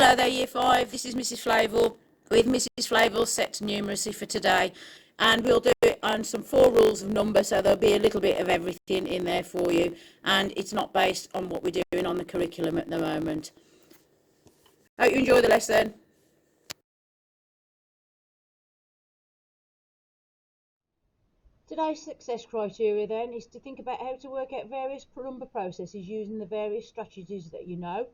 Hello there, Year 5. This is Mrs Flavell with Mrs Flavell's set to numeracy for today. And we'll do it on some 4 rules of number, so there'll be a little bit of everything in there for you. And it's not based on what we're doing on the curriculum at the moment. Hope you enjoy the lesson. Today's success criteria then is to think about how to work out various number processes using the various strategies that you know.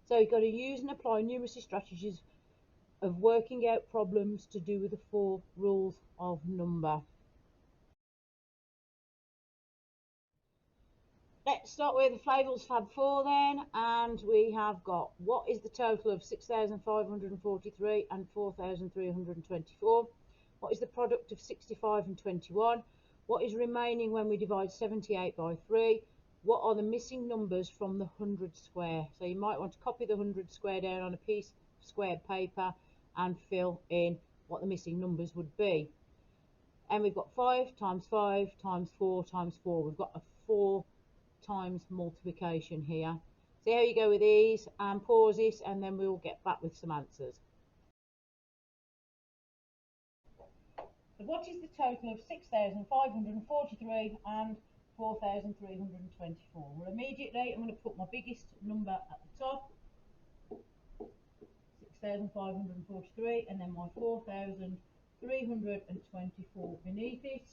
So you've got to use and apply numeracy strategies of working out problems to do with the 4 rules of number. Let's start with the Flavell's Fab 4 then, and we have got what is the total of 6,543 and 4,324? What is the product of 65 and 21? What is remaining when we divide 78 by 3? What are the missing numbers from the 100 square? So you might want to copy the 100 square down on a piece of squared paper and fill in what the missing numbers would be. And we've got 5 times 5 times 4 times 4. We've got a 4 times multiplication here. See how you go with these, and pause this, and then we'll get back with some answers. So what is the total of 6,543 and 4,324? Well, immediately I'm going to put my biggest number at the top, 6,543, and then my 4,324 beneath it,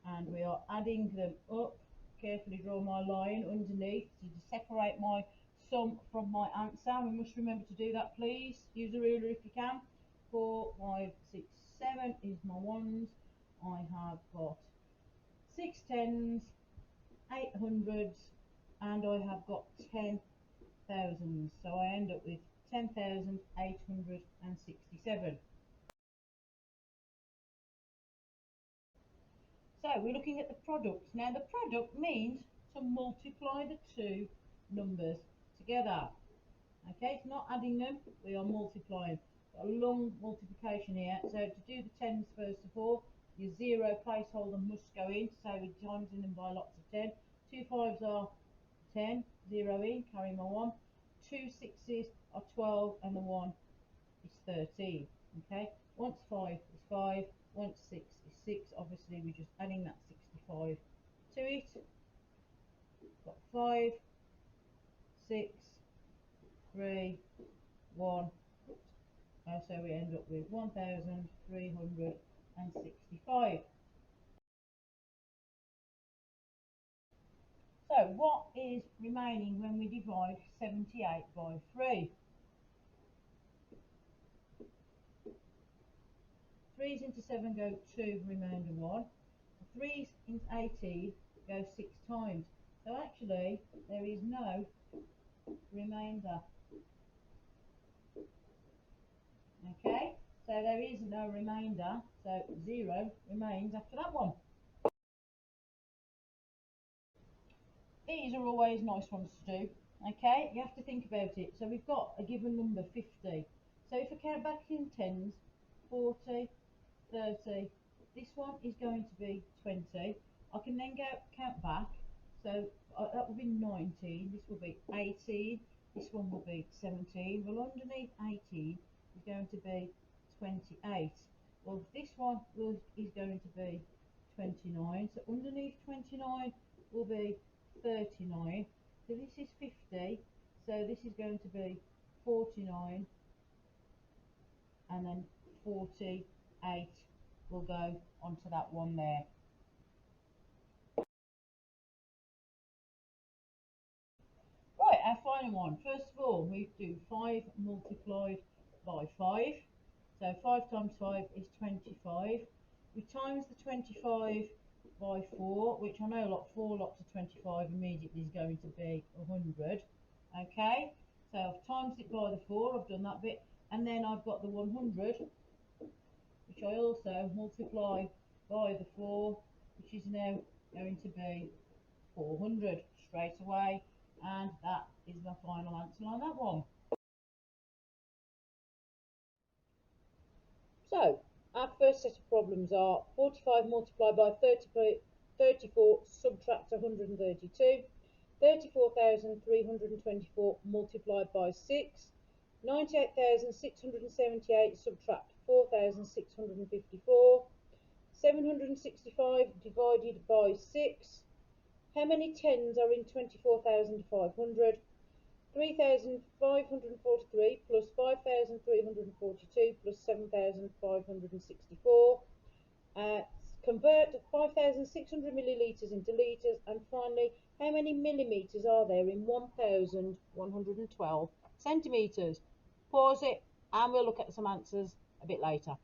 and we are adding them up. Carefully draw my line underneath to separate my sum from my answer. We must remember to do that, please. Use a ruler if you can. 4, 5, 6, 7 is my ones. I have got 6 tens, 8 hundreds, and I have got 10 thousands. So I end up with 10,867. So we're looking at the product. Now the product means to multiply the 2 numbers together. Okay, it's not adding them, we are multiplying. Got a long multiplication here. So to do the tens first of all, your 0 placeholder must go in, so we're timesing them by lots of 10. 2 5s are 10, 0 in, carry my 1. 2 6s are 12, and the 1 is 13. Okay, once 5 is 5, once 6 is 6. Obviously we're just adding that 65 to it. Got 5, 6, 3, 1. So we end up with 1,365. So what is remaining when we divide 78 by 3? 3's into 7 go 2, remainder 1. 3's into 18 go 6 times. So actually there is no remainder. Okay, so there is no remainder, so 0 remains after that one. These are always nice ones to do. Okay, you have to think about it. So we've got a given number 50. So if I count back in tens, 40, 30, this one is going to be 20. I can then count back. So that will be 19, this will be 18, this one will be 17. Well, underneath 18 is going to be 28. Well, this one is going to be 29. So underneath 29 will be 39. So this is 50. So this is going to be 49, and then 48 will go onto that one there. Right, our final one. First of all, we do 5 multiplied by 5. So 5 times 5 is 25. We times the 25 by 4, which I know 4 lots of 25 immediately is going to be 100. Okay, so I've times it by the 4, I've done that bit, and then I've got the 100, which I also multiply by the 4, which is now going to be 400 straight away, and that is my final answer on that one. So our first set of problems are 45 multiplied by 34 subtract 132, 34,324 multiplied by 6, 98,678 subtract 4,654. 765 divided by 6. How many tens are in 24,500? 3,543 plus 5,342 plus 7,564. Convert 5,600 millilitres into litres. And finally, how many millimetres are there in 1,112 centimetres? Pause it and we'll look at some answers a bit later.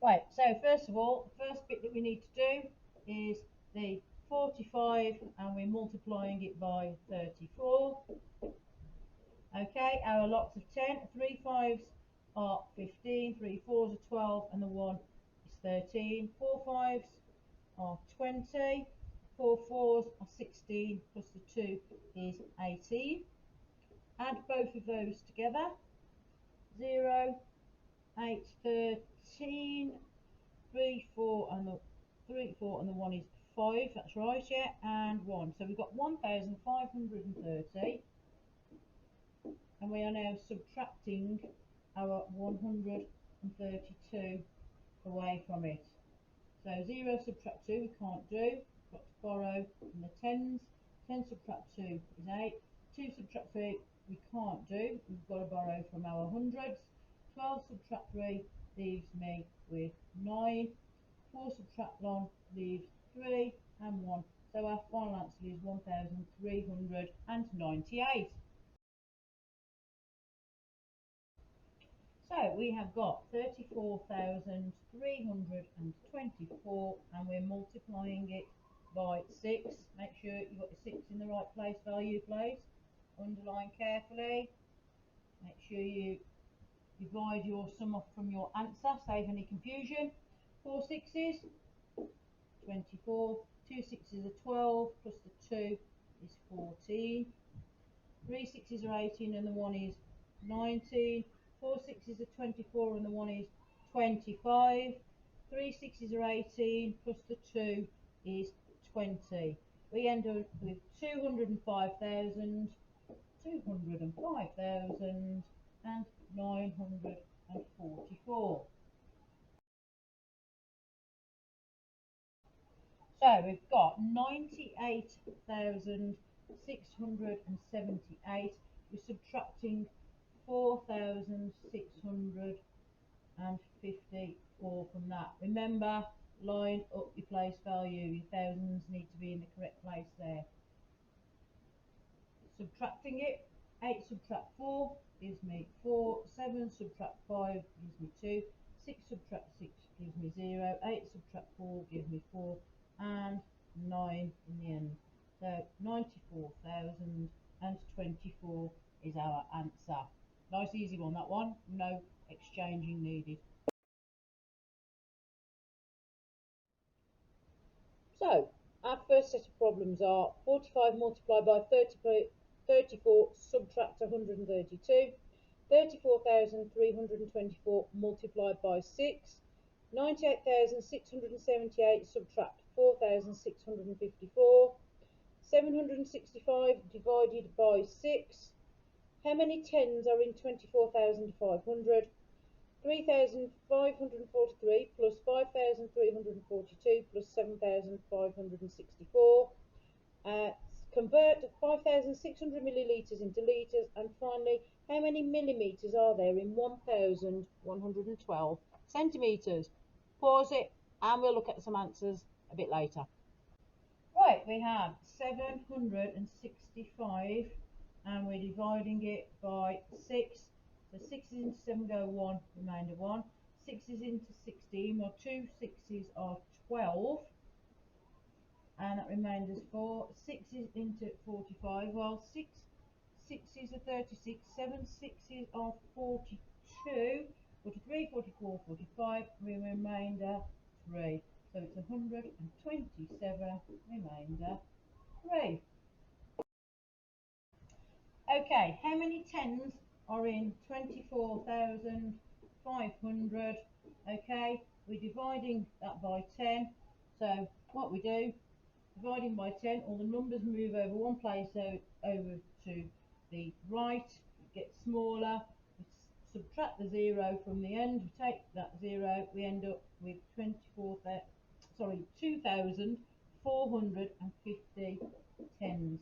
Right, so first of all, the first bit that we need to do is the 45 and we're multiplying it by 34. Okay, our lots of 10, 3 5s are 15, 3 4s are 12 and the 1 is 13. 4 5s are 20, 4 4s are 16 plus the 2 is 18. Add both of those together. 0, 8, 13, 3 4 and the 1 is 5, that's right, yeah, and 1. So we've got 1,530 and we are now subtracting our 132 away from it. So 0 subtract 2 we can't do, we've got to borrow from the tens. 10 subtract 2 is 8, 2 subtract 3 we can't do, we've got to borrow from our hundreds. 12 subtract 3 leaves me with 9. 4 subtract 1 leaves 3 and 1. So our final answer is 1,398. So we have got 34,324 and we're multiplying it by 6. Make sure you've got your 6 in the right place, value place. Underline carefully. Make sure you divide your sum off from your answer, save any confusion. 4 sixes, 24, 2 sixes are 12, plus the 2 is 14. 3 sixes are 18 and the 1 is 19. 4 sixes are 24 and the 1 is 25. 3 sixes are 18 plus the 2 is 20. We end up with 205,000, 205,944. So we've got 98,678. We're subtracting 4,654 from that. Remember, line up your place value. Your thousands need to be in the correct place there. Subtracting it, 8 subtract 4 gives me 4, 7 subtract 5 gives me 2, 6 subtract 6 gives me 0, 8 subtract 4 gives me 4, and 9 in the end. So 94,024 is our answer. Nice easy one, that one, no exchanging needed. So our first set of problems are 45 multiplied by 34 subtract 132, 34,324 multiplied by 6, 98,678 subtract 4,654, 765 divided by 6. How many tens are in 24,500? 3,543 plus 5,342 plus 7,564. Convert 5,600 millilitres into litres. And finally, how many millimetres are there in 1,112 centimetres? Pause it and we'll look at some answers a bit later. Right, we have 765 and we're dividing it by 6. So 6's into 7 go 1, remainder 1. 6's into 16, well 2 6's are 12 and that remainders 4. 6's into 45, well 6 6's are 36, 7 6's are 42, 43, 44, 45, remainder 3. So it's 127, remainder 3. Okay, how many tens are in 24,500? Okay, we're dividing that by 10. So what we do, dividing by 10, all the numbers move over one place, so over to the right, it gets smaller. We subtract the 0 from the end, we take that 0, we end up with 2,450 tens.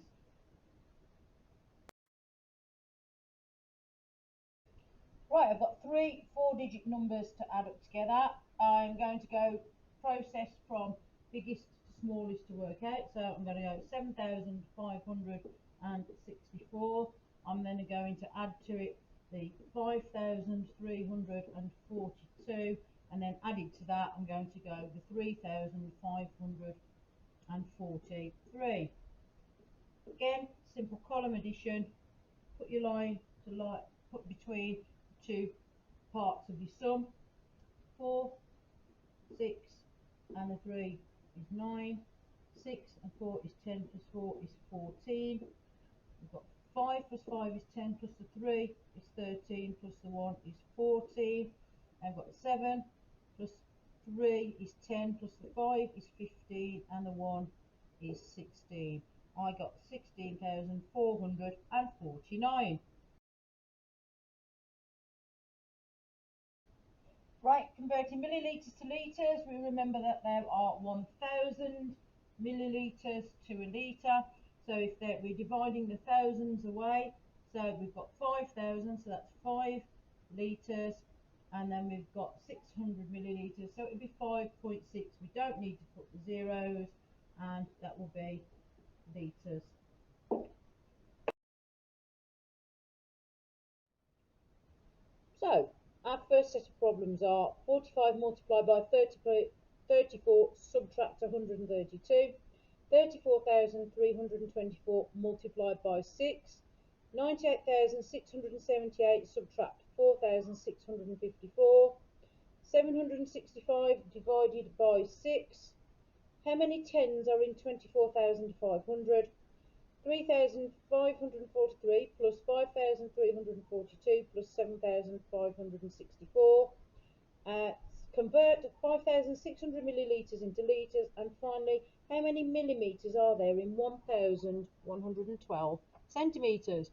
Right, I've got three 4-digit numbers to add up together. I'm going to go process from biggest to smallest to work out. So I'm going to go 7,564. I'm then going to add to it the 5,342, and then added to that I'm going to go the 3,543. Again, simple column addition. Put your line to line, put between two parts of your sum. 4, 6 and the 3 is 9, 6 and 4 is 10, plus 4 is 14. We've got 5 plus 5 is 10, plus the 3 is 13, plus the 1 is 14. I've got 7 plus 3 is 10, plus the 5 is 15, and the 1 is 16. I got 16,449. Right, converting millilitres to litres, we remember that there are 1,000 millilitres to a litre. So if we're dividing the thousands away, so we've got 5,000, so that's 5 litres, and then we've got 600 millilitres, so it would be 5.6. We don't need to put the zeros, and that will be litres. So, our first set of problems are 45 multiplied by 34 subtract 132, 34,324 multiplied by 6, 98,678 subtract 4,654, 765 divided by 6. How many tens are in 24,500? 3,543 plus 5,342 plus 7,564. Convert 5,600 millilitres into litres, and finally, how many millimetres are there in 1,112 centimetres?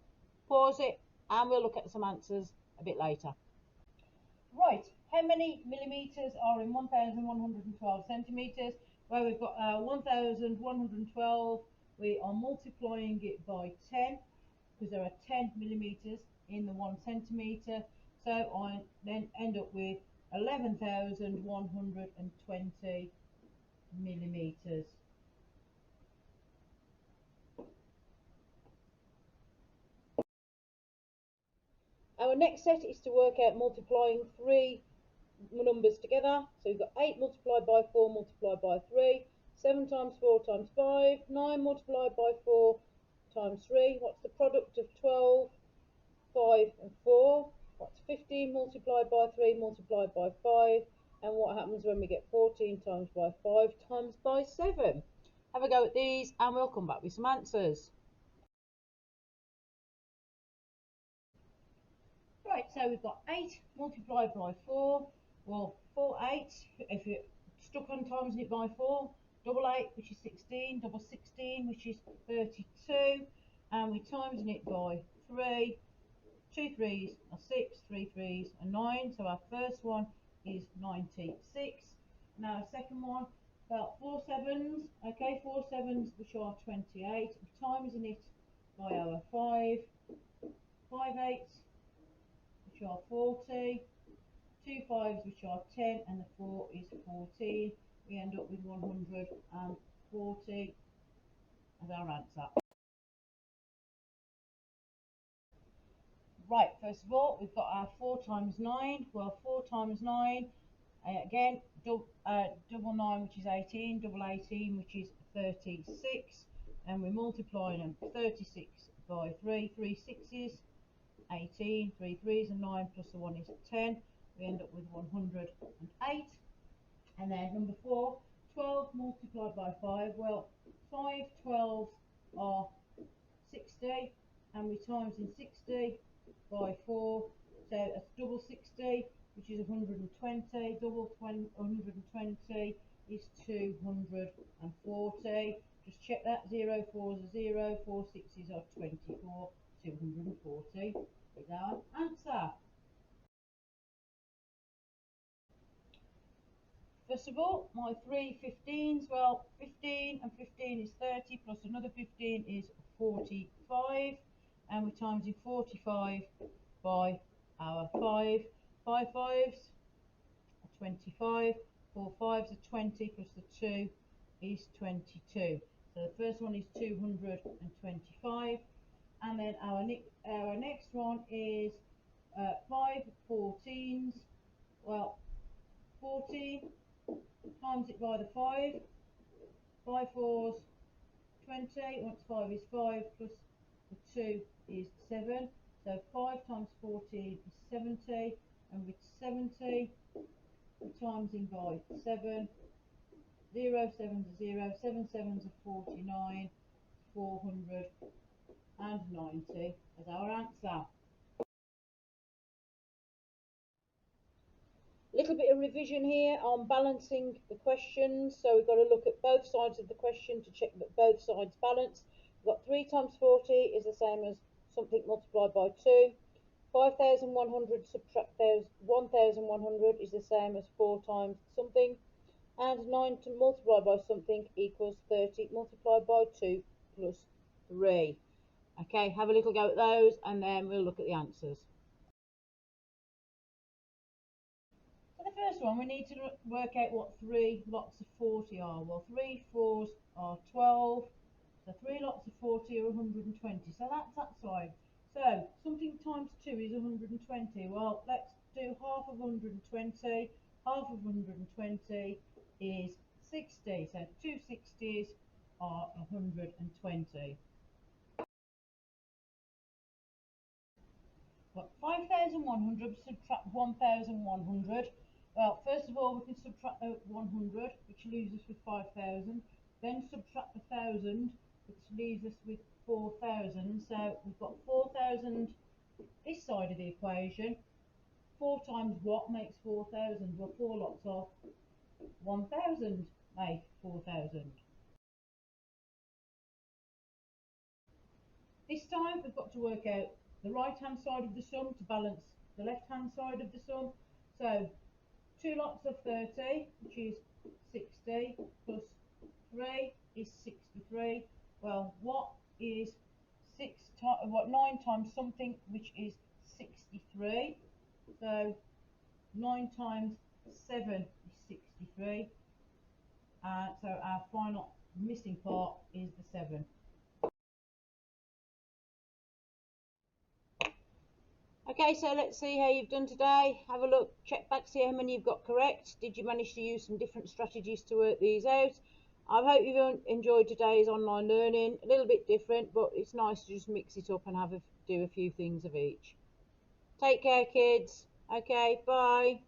Pause it and we'll look at some answers a bit later. Right, how many millimetres are in 1,112 centimetres? Well, we've got 1,112. We are multiplying it by 10 because there are 10 millimetres in the 1 centimetre. So I then end up with 11,120 millimetres. Our next set is to work out multiplying three numbers together. So we've got 8 multiplied by 4 multiplied by 3, 7 times 4 times 5, 9 multiplied by 4 times 3. What's the product of 12, 5 and 4? What's 15 multiplied by 3 multiplied by 5? And what happens when we get 14 times by 5 times by 7? Have a go at these and we'll come back with some answers. Right, so we've got 8 multiplied by 4. Well, 4 8s, if you're stuck on timesing it by 4, double 8, which is 16, double 16, which is 32, and we're timesing it by 3. 2 3s are 6, 3 3s are 9, so our first one is 96. Now our second one, about 4 7s, okay, 4 7s which are 28, we're timesing it by our 5, 5 8s which are 40, 2 5s which are 10, and the 4 is 14. We end up with 140 as our answer. Right, first of all, we've got our 4 times 9. Well, 4 times 9, again, double 9, which is 18, double 18, which is 36, and we're multiplying them. 36 by 3, 3 6s, 18, 3 3s, and 9 plus the 1 is 10. We end up with 108. And then number 4, 12 multiplied by 5. Well, 5 12s are 60, and we times in 60 by 4, so that's double 60, which is 120. Double 120 is 240. Just check that. 0 4s are 0, 4 6s are 24. 240 is our answer. First of all, my 3 15s, well, 15 and 15 is 30, plus another 15 is 45, and we're timesing 45 by our 5. 5 5s are 25, 4 5s are 20, plus the 2 is 22. So the first one is 225, and then our next one is 5 14s, well, 14 times it by the 5, 5 4s 20, once 5 is 5, plus the 2 is 7, so 5 times 14 is 70, and with 70 we times in by 7, 0 7s are 0, 7 7s are 49, 490 as our answer. Little bit of revision here on balancing the questions. So we've got to look at both sides of the question to check that both sides balance. We've got 3 times 40 is the same as something multiplied by 2. 5,100 subtract 1,100 is the same as 4 times something. And 9 to multiply by something equals 30 multiplied by 2 plus 3. Okay, have a little go at those and then we'll look at the answers. For the first one, we need to work out what 3 lots of 40 are. Well, 3 4s are 12, so 3 lots of 40 are 120, so that's that side. So something times 2 is 120. Well, let's do half of 120. Half of 120 is 60, so 2 60s are 120. Got 5,100 subtract 1,100. Well, first of all, we can subtract 100, which leaves us with 5,000. Then subtract 1,000, which leaves us with 4,000. So we've got 4,000 this side of the equation. 4 times what makes 4,000? Well, 4 lots of 1,000 make 4,000. This time we've got to work out the right hand side of the sum to balance the left hand side of the sum. So 2 lots of 30, which is 60, plus 3 is 63. Well, what is 9 times something, which is 63? So 9 times 7 is 63. So our final missing part is the 7. Okay, so let's see how you've done today. Have a look, check back, see how many you've got correct. Did you manage to use some different strategies to work these out? I hope you've enjoyed today's online learning. A little bit different, but it's nice to just mix it up and do a few things of each. Take care, kids. Okay, bye.